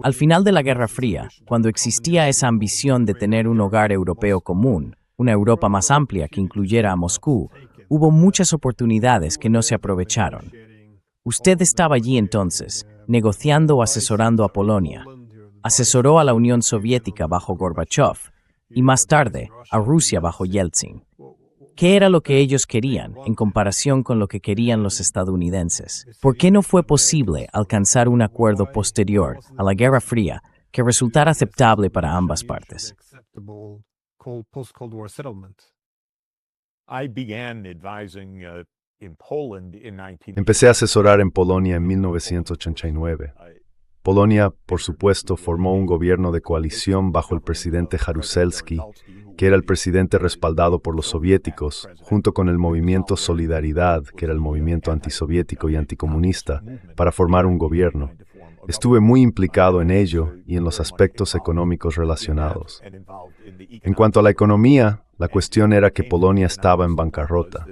Al final de la Guerra Fría, cuando existía esa ambición de tener un hogar europeo común, una Europa más amplia que incluyera a Moscú, hubo muchas oportunidades que no se aprovecharon. Usted estaba allí entonces, negociando o asesorando a Polonia. Asesoró a la Unión Soviética bajo Gorbachev y más tarde a Rusia bajo Yeltsin. ¿Qué era lo que ellos querían en comparación con lo que querían los estadounidenses? ¿Por qué no fue posible alcanzar un acuerdo posterior a la Guerra Fría que resultara aceptable para ambas partes? Empecé a asesorar en Polonia en 1989. Polonia, por supuesto, formó un gobierno de coalición bajo el presidente Jaruzelski, que era el presidente respaldado por los soviéticos, junto con el movimiento Solidaridad, que era el movimiento antisoviético y anticomunista, para formar un gobierno. Estuve muy implicado en ello y en los aspectos económicos relacionados. En cuanto a la economía, la cuestión era que Polonia estaba en bancarrota.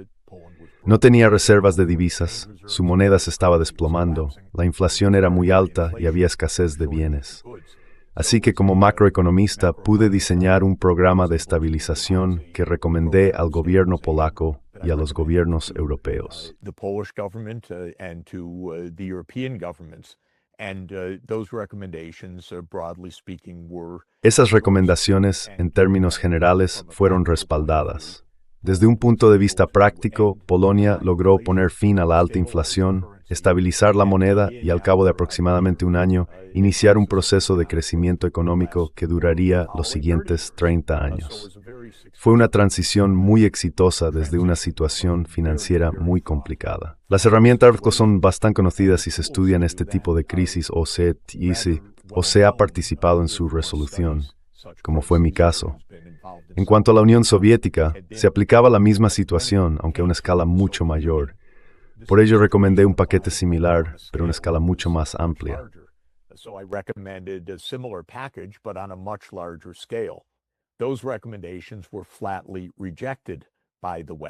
No tenía reservas de divisas, su moneda se estaba desplomando, la inflación era muy alta y había escasez de bienes. Así que como macroeconomista pude diseñar un programa de estabilización que recomendé al gobierno polaco y a los gobiernos europeos. Esas recomendaciones, en términos generales, fueron respaldadas. Desde un punto de vista práctico, Polonia logró poner fin a la alta inflación, estabilizar la moneda y al cabo de aproximadamente un año, iniciar un proceso de crecimiento económico que duraría los siguientes 30 años. Fue una transición muy exitosa desde una situación financiera muy complicada. Las herramientas son bastante conocidas si se estudian este tipo de crisis o se ha participado en su resolución, como fue mi caso. En cuanto a la Unión Soviética, se aplicaba la misma situación, aunque a una escala mucho mayor. Por ello recomendé un paquete similar, pero a una escala mucho más amplia.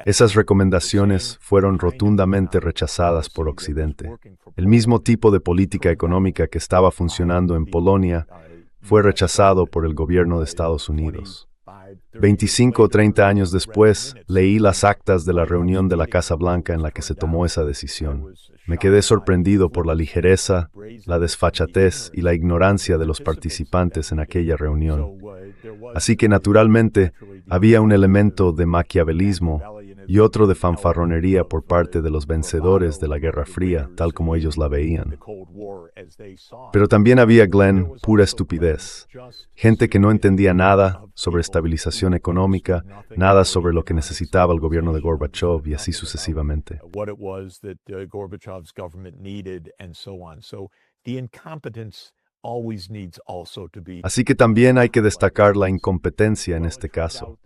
Esas recomendaciones fueron rotundamente rechazadas por Occidente. El mismo tipo de política económica que estaba funcionando en Polonia fue rechazado por el gobierno de Estados Unidos. 25 o 30 años después, leí las actas de la reunión de la Casa Blanca en la que se tomó esa decisión. Me quedé sorprendido por la ligereza, la desfachatez y la ignorancia de los participantes en aquella reunión. Así que, naturalmente, había un elemento de maquiavelismo y otro de fanfarronería por parte de los vencedores de la Guerra Fría, tal como ellos la veían. Pero también había, Glenn, pura estupidez. Gente que no entendía nada sobre estabilización económica, nada sobre lo que necesitaba el gobierno de Gorbachev y así sucesivamente. Así que también hay que destacar la incompetencia en este caso.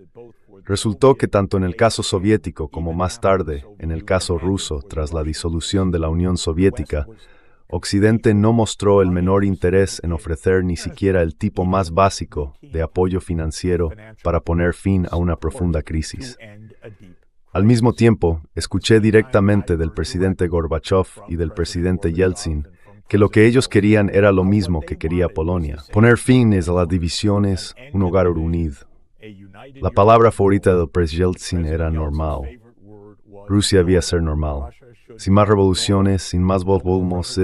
Resultó que tanto en el caso soviético como más tarde, en el caso ruso, tras la disolución de la Unión Soviética, Occidente no mostró el menor interés en ofrecer ni siquiera el tipo más básico de apoyo financiero para poner fin a una profunda crisis. Al mismo tiempo, escuché directamente del presidente Gorbachev y del presidente Yeltsin que lo que ellos querían era lo mismo que quería Polonia: poner fin a las divisiones, un hogar unido. La palabra favorita del presidente Yeltsin era normal. Rusia debía ser normal. Sin más revoluciones, sin más Volvos,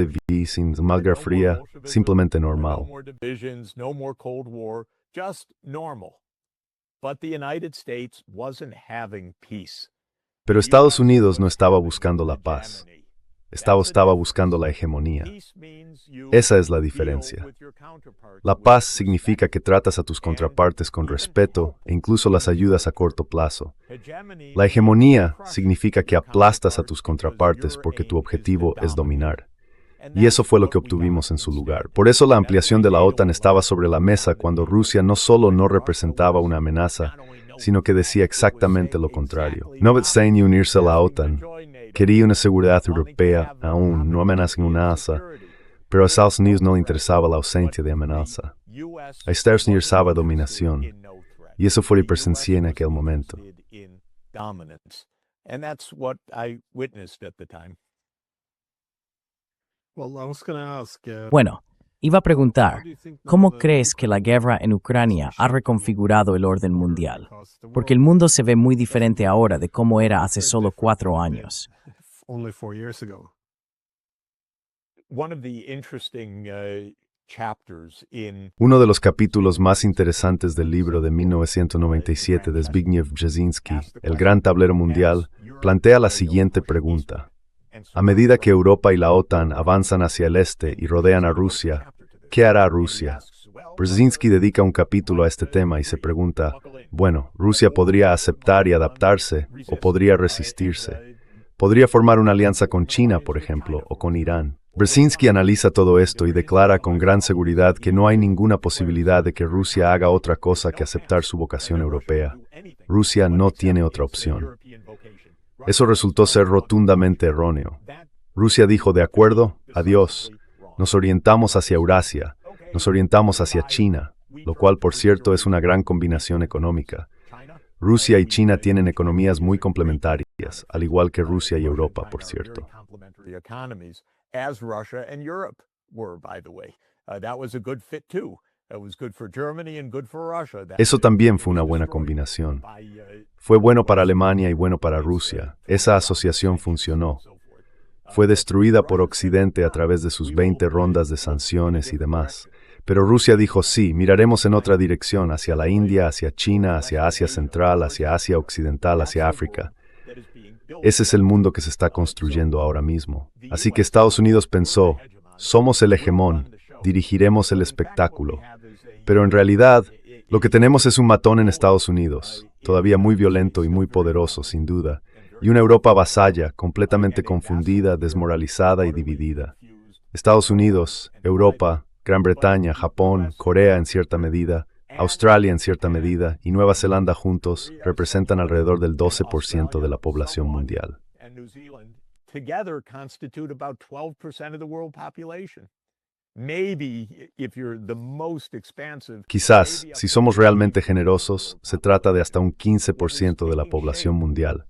sin más Guerra Fría, simplemente normal. Pero Estados Unidos no estaba buscando la paz. Estaba buscando la hegemonía. Esa es la diferencia. La paz significa que tratas a tus contrapartes con respeto e incluso las ayudas a corto plazo. La hegemonía significa que aplastas a tus contrapartes porque tu objetivo es dominar. Y eso fue lo que obtuvimos en su lugar. Por eso la ampliación de la OTAN estaba sobre la mesa cuando Rusia no solo no representaba una amenaza, sino que decía exactamente lo contrario. No obstante ni unirse a la OTAN, quería una seguridad europea, aún no amenaza, pero a Estados Unidos no le interesaba la ausencia de amenaza. A Estados Unidos interesaba dominación, y eso fue lo que presencié en aquel momento. Bueno, iba a preguntar, ¿cómo crees que la guerra en Ucrania ha reconfigurado el orden mundial? Porque el mundo se ve muy diferente ahora de cómo era hace solo 4 años. Uno de los capítulos más interesantes del libro de 1997 de Zbigniew Brzezinski, El Gran Tablero Mundial, plantea la siguiente pregunta. A medida que Europa y la OTAN avanzan hacia el este y rodean a Rusia, ¿qué hará Rusia? Brzezinski dedica un capítulo a este tema y se pregunta, bueno, Rusia podría aceptar y adaptarse o podría resistirse. Podría formar una alianza con China, por ejemplo, o con Irán. Brzezinski analiza todo esto y declara con gran seguridad que no hay ninguna posibilidad de que Rusia haga otra cosa que aceptar su vocación europea. Rusia no tiene otra opción. Eso resultó ser rotundamente erróneo. Rusia dijo, de acuerdo, adiós, nos orientamos hacia Eurasia, nos orientamos hacia China, lo cual, por cierto, es una gran combinación económica. Rusia y China tienen economías muy complementarias, al igual que Rusia y Europa, por cierto. Eso también fue una buena combinación. Fue bueno para Alemania y bueno para Rusia. Esa asociación funcionó. Fue destruida por Occidente a través de sus 20 rondas de sanciones y demás. Pero Rusia dijo sí, miraremos en otra dirección, hacia la India, hacia China, hacia Asia Central, hacia Asia Occidental, hacia África. Ese es el mundo que se está construyendo ahora mismo. Así que Estados Unidos pensó, somos el hegemón, dirigiremos el espectáculo. Pero en realidad, lo que tenemos es un matón en Estados Unidos, todavía muy violento y muy poderoso, sin duda, y una Europa vasalla, completamente confundida, desmoralizada y dividida. Estados Unidos, Europa, Gran Bretaña, Japón, Corea en cierta medida, Australia en cierta medida y Nueva Zelanda juntos representan alrededor del 12% de la población mundial. Quizás, si somos realmente generosos, se trata de hasta un 15% de la población mundial.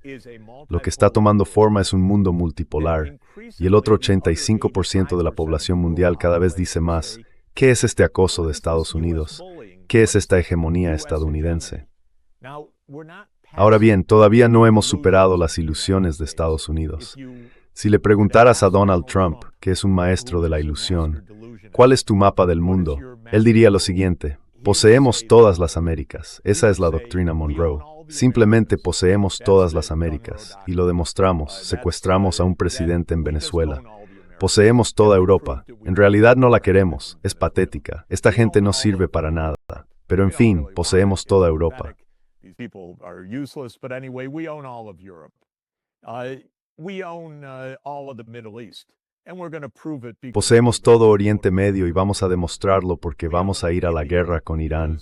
Lo que está tomando forma es un mundo multipolar, y el otro 85% de la población mundial cada vez dice más, ¿qué es este acoso de Estados Unidos? ¿Qué es esta hegemonía estadounidense? Ahora bien, todavía no hemos superado las ilusiones de Estados Unidos. Si le preguntaras a Donald Trump, que es un maestro de la ilusión, ¿cuál es tu mapa del mundo? Él diría lo siguiente, poseemos todas las Américas. Esa es la doctrina Monroe. Simplemente poseemos todas las Américas, y lo demostramos, secuestramos a un presidente en Venezuela. Poseemos toda Europa. En realidad no la queremos, es patética. Esta gente no sirve para nada. Pero en fin, poseemos toda Europa. Poseemos todo Oriente Medio y vamos a demostrarlo porque vamos a ir a la guerra con Irán.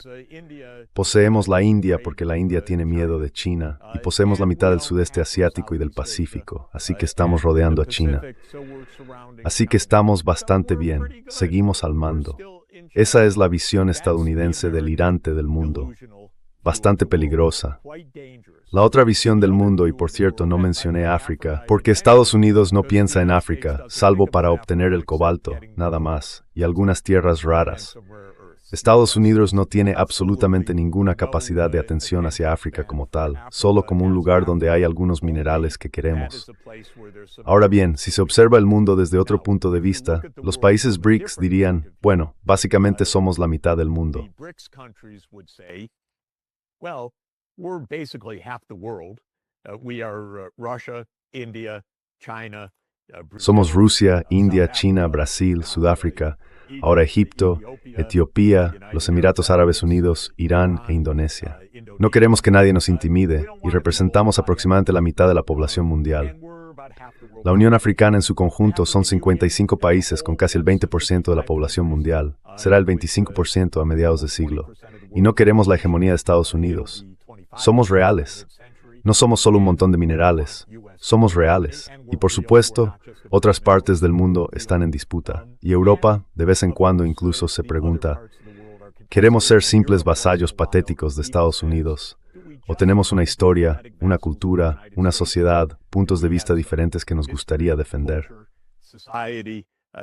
Poseemos la India porque la India tiene miedo de China y poseemos la mitad del sudeste asiático y del Pacífico, así que estamos rodeando a China. Así que estamos bastante bien, seguimos al mando. Esa es la visión estadounidense delirante del mundo, bastante peligrosa. La otra visión del mundo, y por cierto no mencioné África, porque Estados Unidos no piensa en África, salvo para obtener el cobalto, nada más, y algunas tierras raras. Estados Unidos no tiene absolutamente ninguna capacidad de atención hacia África como tal, solo como un lugar donde hay algunos minerales que queremos. Ahora bien, si se observa el mundo desde otro punto de vista, los países BRICS dirían, bueno, básicamente somos la mitad del mundo. We're basically half the world. We are Russia, India, China. Somos Rusia, India, China, Brasil, Sudáfrica, ahora Egipto, Etiopía, los Emiratos Árabes Unidos, Irán e Indonesia. No queremos que nadie nos intimide y representamos aproximadamente la mitad de la población mundial. La Unión Africana en su conjunto son 55 países con casi el 20% de la población mundial. Será el 25% a mediados de siglo. Y no queremos la hegemonía de Estados Unidos. Somos reales. No somos solo un montón de minerales. Somos reales. Y por supuesto, otras partes del mundo están en disputa. Y Europa, de vez en cuando incluso, se pregunta, ¿queremos ser simples vasallos patéticos de Estados Unidos? ¿O tenemos una historia, una cultura, una sociedad, puntos de vista diferentes que nos gustaría defender?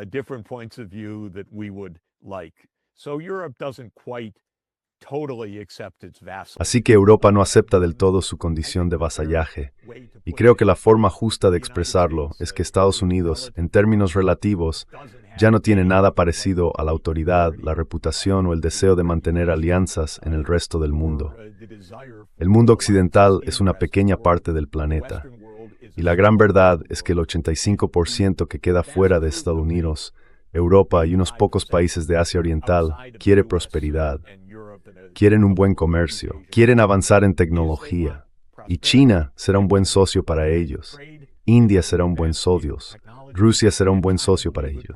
different points of view that we would like. So Europe doesn't quite totally accept its vassal. Así que Europa no acepta del todo su condición de vasallaje, y creo que la forma justa de expresarlo es que Estados Unidos, en términos relativos, ya no tiene nada parecido a la autoridad, la reputación o el deseo de mantener alianzas en el resto del mundo. El mundo occidental es una pequeña parte del planeta, y la gran verdad es que el 85% que queda fuera de Estados Unidos, Europa y unos pocos países de Asia Oriental quiere prosperidad, quieren un buen comercio, quieren avanzar en tecnología, y China será un buen socio para ellos. India será un buen socio. Rusia será un buen socio para ellos.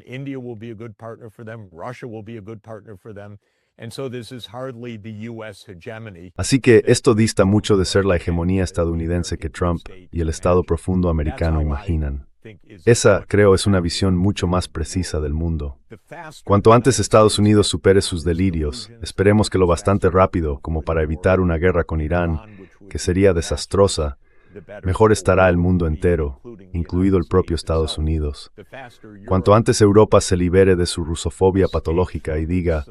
India will be a good partner for them. Russia will be a good partner for them. And so this is hardly the US hegemony. Así que esto dista mucho de ser la hegemonía estadounidense que Trump y el Estado profundo americano imaginan. Esa, creo, es una visión mucho más precisa del mundo. Cuanto antes Estados Unidos supere sus delirios, esperemos que lo bastante rápido como para evitar una guerra con Irán, que sería desastrosa, mejor estará el mundo entero, incluido el propio Estados Unidos. Cuanto antes Europa se libere de su rusofobia patológica y diga,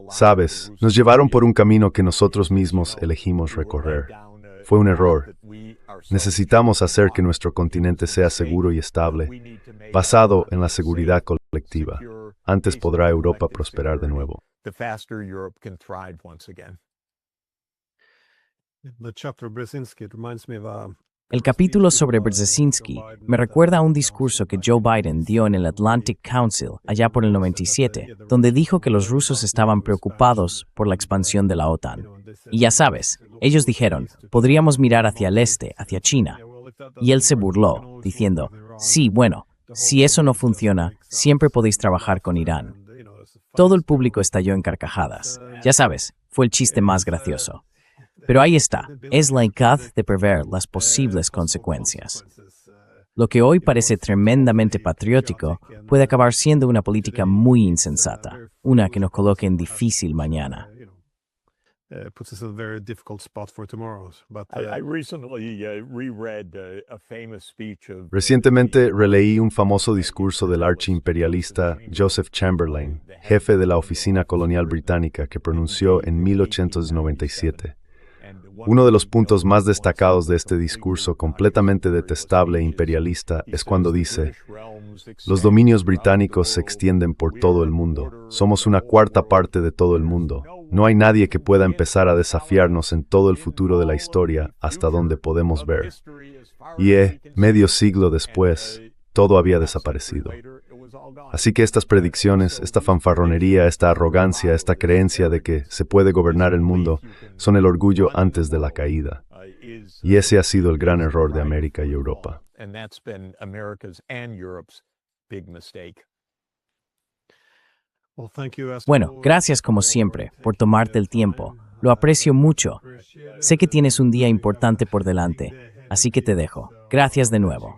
sabes, nos llevaron por un camino que nosotros mismos elegimos recorrer. Fue un error. Necesitamos hacer que nuestro continente sea seguro y estable, basado en la seguridad colectiva. Antes podrá Europa prosperar de nuevo. El capítulo sobre Brzezinski me recuerda a un discurso que Joe Biden dio en el Atlantic Council allá por el 97, donde dijo que los rusos estaban preocupados por la expansión de la OTAN. Y ya sabes, ellos dijeron, podríamos mirar hacia el este, hacia China. Y él se burló, diciendo, sí, bueno, si eso no funciona, siempre podéis trabajar con Irán. Todo el público estalló en carcajadas. Ya sabes, fue el chiste más gracioso. Pero ahí está, es la incapaz de prever las posibles consecuencias. Lo que hoy parece tremendamente patriótico puede acabar siendo una política muy insensata, una que nos coloque en difícil mañana. Recientemente releí un famoso discurso del archiimperialista Joseph Chamberlain, jefe de la Oficina Colonial Británica, que pronunció en 1897. Uno de los puntos más destacados de este discurso completamente detestable e imperialista es cuando dice, los dominios británicos se extienden por todo el mundo. Somos una cuarta parte de todo el mundo. No hay nadie que pueda empezar a desafiarnos en todo el futuro de la historia hasta donde podemos ver. Y medio siglo después, todo había desaparecido. Así que estas predicciones, esta fanfarronería, esta arrogancia, esta creencia de que se puede gobernar el mundo, son el orgullo antes de la caída. Y ese ha sido el gran error de América y Europa. Bueno, gracias como siempre por tomarte el tiempo. Lo aprecio mucho. Sé que tienes un día importante por delante, así que te dejo. Gracias de nuevo.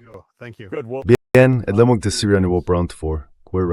Bien, het lemok de Syria nu op rond voor. Queer